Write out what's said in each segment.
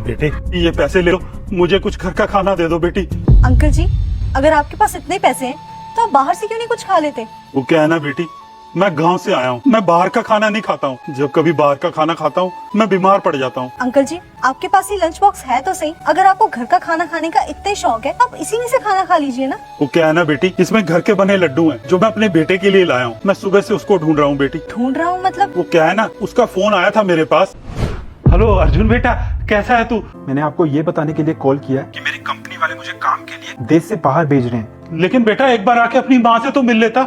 बेटे ये पैसे ले लो, मुझे कुछ घर का खाना दे दो बेटी। अंकल जी, अगर आपके पास इतने पैसे हैं तो आप बाहर से क्यों नहीं कुछ खा लेते? वो क्या है ना बेटी, मैं गांव से आया हूँ, मैं बाहर का खाना नहीं खाता हूँ। जब कभी बाहर का खाना खाता हूँ मैं बीमार पड़ जाता हूँ। अंकल जी, आपके पास ये लंच बॉक्स है तो सही। अगर आपको घर का खाना खाने का इतना शौक है, आप इसी में से खाना खा लीजिए ना। वो क्या है ना बेटी, इसमें घर के बने लड्डू हैं जो मैं अपने बेटे के लिए लाया हूँ। मैं सुबह से उसको ढूंढ रहा हूँ बेटी। ढूंढ रहा हूँ मतलब? वो क्या है ना, उसका फोन आया था मेरे पास। हेलो अर्जुन बेटा, कैसा है तू? मैंने आपको ये बताने के लिए कॉल किया कि मेरी कंपनी वाले मुझे काम के लिए देश से बाहर भेज रहे हैं। लेकिन बेटा एक बार आके अपनी माँ से तो मिल लेता।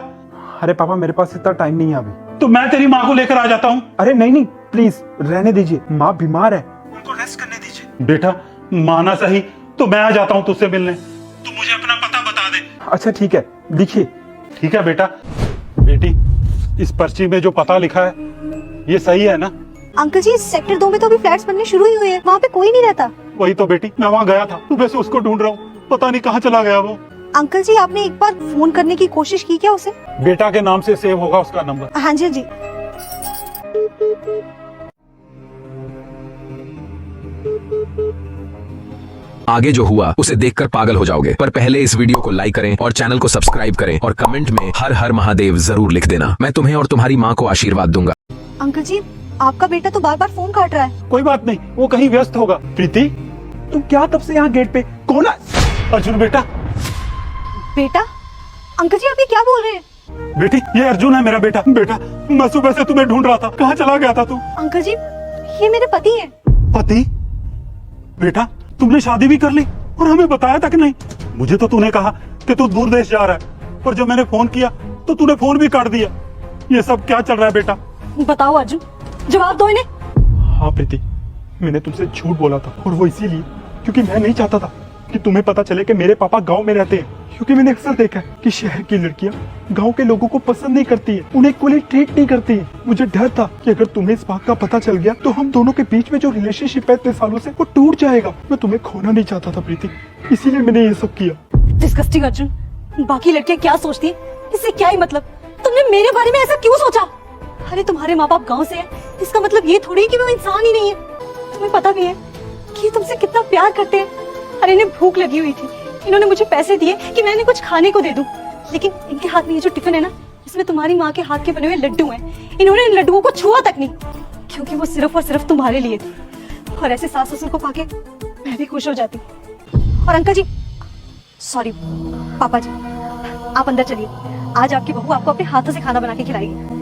अरे पापा, मेरे पास इतना टाइम नहीं है अभी। तो मैं तेरी माँ को लेकर आ जाता हूँ। अरे नहीं नहीं, प्लीज रहने दीजिए, माँ बीमार है, उनको रेस्ट करने दीजिए। बेटा माना सही तो मैं आ जाता हूँ तुझसे मिलने। तू मुझे अपना पता बता दे। अच्छा ठीक है, लिखिए। ठीक है बेटा। बेटी इस पर्ची में जो पता लिखा है ये सही है ना? अंकल जी, सेक्टर 2 में तो अभी फ्लैट्स बनने शुरू ही हुए हैं, वहाँ पे कोई नहीं रहता। वही तो बेटी, मैं वहाँ गया था, सुबह से उसको ढूंढ रहा हूँ, पता नहीं कहाँ चला गया वो। अंकल जी, आपने एक बार फोन करने की कोशिश की क्या उसे? बेटा के नाम से सेव होगा उसका नंबर। हाँ जी, हाँ जी। आगे जो हुआ उसे देखकर पागल हो जाओगे, पर पहले इस वीडियो को लाइक करें और चैनल को सब्सक्राइब करें और कमेंट में हर हर महादेव जरूर लिख देना। मैं तुम्हें और तुम्हारी माँ को आशीर्वाद दूंगा। अंकल जी, आपका बेटा तो बार बार फोन काट रहा है। कोई बात नहीं, वो कहीं व्यस्त होगा। प्रीति तुम क्या तब से यहाँ गेट पे? कौन है? अर्जुन बेटा। बेटा? अंकल जी, आप ये क्या बोल रहे हैं? बेटी ये अर्जुन है मेरा बेटा। बेटा मैं सुबह से तुम्हें ढूंढ रहा था, कहाँ चला गया था तू? अंकल जी, ये मेरे पति हैं। पति? बेटा तुमने शादी भी कर ली और हमें बताया तक नहीं। मुझे तो तूने कहा कि तू दूर देश जा रहा है, पर जब मैंने फोन किया तो तूने फोन भी काट दिया। ये सब क्या चल रहा है बेटा? बताओ अर्जुन, जवाब दो इन्हें। हाँ प्रीति, मैंने तुमसे झूठ बोला था, और वो इसीलिए क्योंकि मैं नहीं चाहता था कि तुम्हें पता चले कि मेरे पापा गांव में रहते हैं। क्योंकि मैंने अक्सर देखा है कि शहर की लड़कियां गांव के लोगों को पसंद नहीं करती है, उन्हें इक्वली ट्रीट नहीं करती है। मुझे डर था कि अगर तुम्हें इस बात का पता चल गया तो हम दोनों के बीच में जो रिलेशनशिप है इतने सालों से, वो टूट जाएगा। मैं तुम्हें खोना नहीं चाहता था प्रीति, इसीलिए मैंने ये सब किया। डिस्गस्टिंग अर्जुन, बाकी लड़कियां क्या सोचती हैं इससे क्या ही मतलब? तुमने मेरे बारे में ऐसा क्यों सोचा? अरे तुम्हारे माँ बाप गाँव से है, इसका मतलब ये थोड़ी कि वो इंसान ही नहीं है। तुम्हें पता भी है कि ये तुमसे कितना प्यार करते हैं। अरे इन्हें भूख लगी हुई थी, इन्होंने मुझे पैसे दिए कि मैं इन्हें कुछ खाने को दे दूं, लेकिन इनके हाथ में ये जो टिफिन है ना, इसमें तुम्हारी माँ के हाथ के बने हुए लड्डू हैं। इन्होंने इन लड्डुओं को छुआ तक नहीं, क्योंकि वो सिर्फ और सिर्फ तुम्हारे लिए थे। और ऐसे सास ससुर को पाके मैं भी खुश हो जाती। और अंकल जी, सॉरी पापा जी, आप अंदर चलिए। आज आपकी बहू आपको अपने हाथों से खाना बना के खिलाएगी।